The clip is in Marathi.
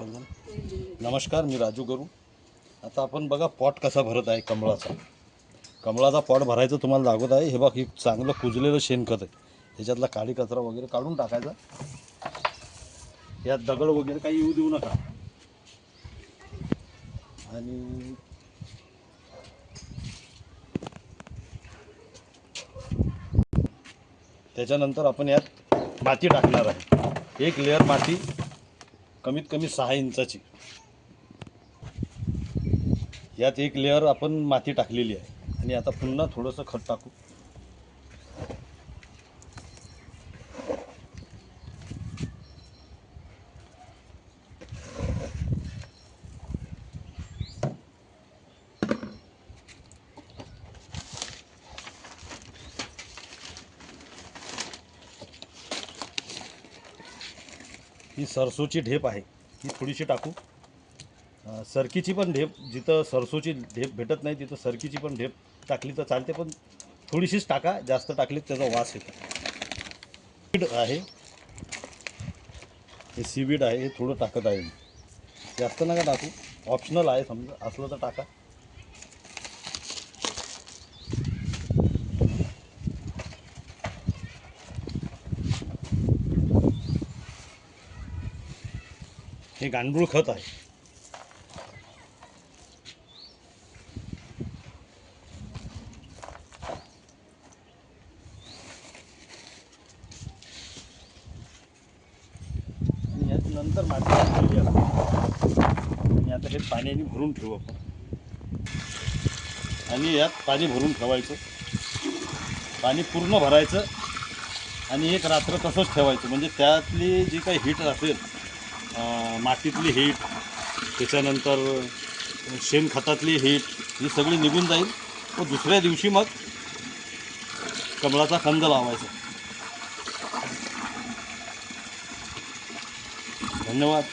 नमस्कार, मी राजू करू. आता आपण बघा पॉट कसा भरत आहे कमळाचा पॉट भरायचं तुम्हाला दाखवत आहे. हे बघ, हे चांगलं कुजलेलं शेणखत आहे. ह्याच्यातला काळी कचरा वगैरे काढून टाकायचा. यात दगड वगैरे काही येऊ देऊ नका. आणि त्याच्यानंतर आपण यात माती टाकणार आहे. एक लेअर माती कमीत कमी 6 इंचाची. यात एक लेअर आपण माती टाकलेली आहे. आणि आता पुन्हा थोडंसं खत टाकू. ही सरसोची ढेप आहे, ही थोडीशी टाकू. सरकीची पण ढेप, जिथं सरसोची ढेप भेटत नाही तिथं सरकीची पण ढेप टाकली तर चालते, पण थोडीशीच टाका. जास्त टाकली त्याचा वास येतो. सीड आहे, हे सीवीड आहे, हे थोडं टाकत आहे. जास्त नका टाकू, ऑप्शनल आहे. समजा असलं तर टाका. हे गांडूळ खत आहे. यात नंतर माती टाकलेली आहे. आणि आता हे पाण्याने भरून ठेवू आपण. आणि यात पाणी भरून ठेवायचं. पाणी पूर्ण भरायचं आणि एक रात्र तसंच ठेवायचं. म्हणजे त्यातली जी काही हीट असेल, मातीतली हीट, त्याच्यानंतर शेणखतातली हीट, ही सगळी निघून जाईल. व दुसऱ्या दिवशी मग कमळाचा कंद लावायचा. धन्यवाद.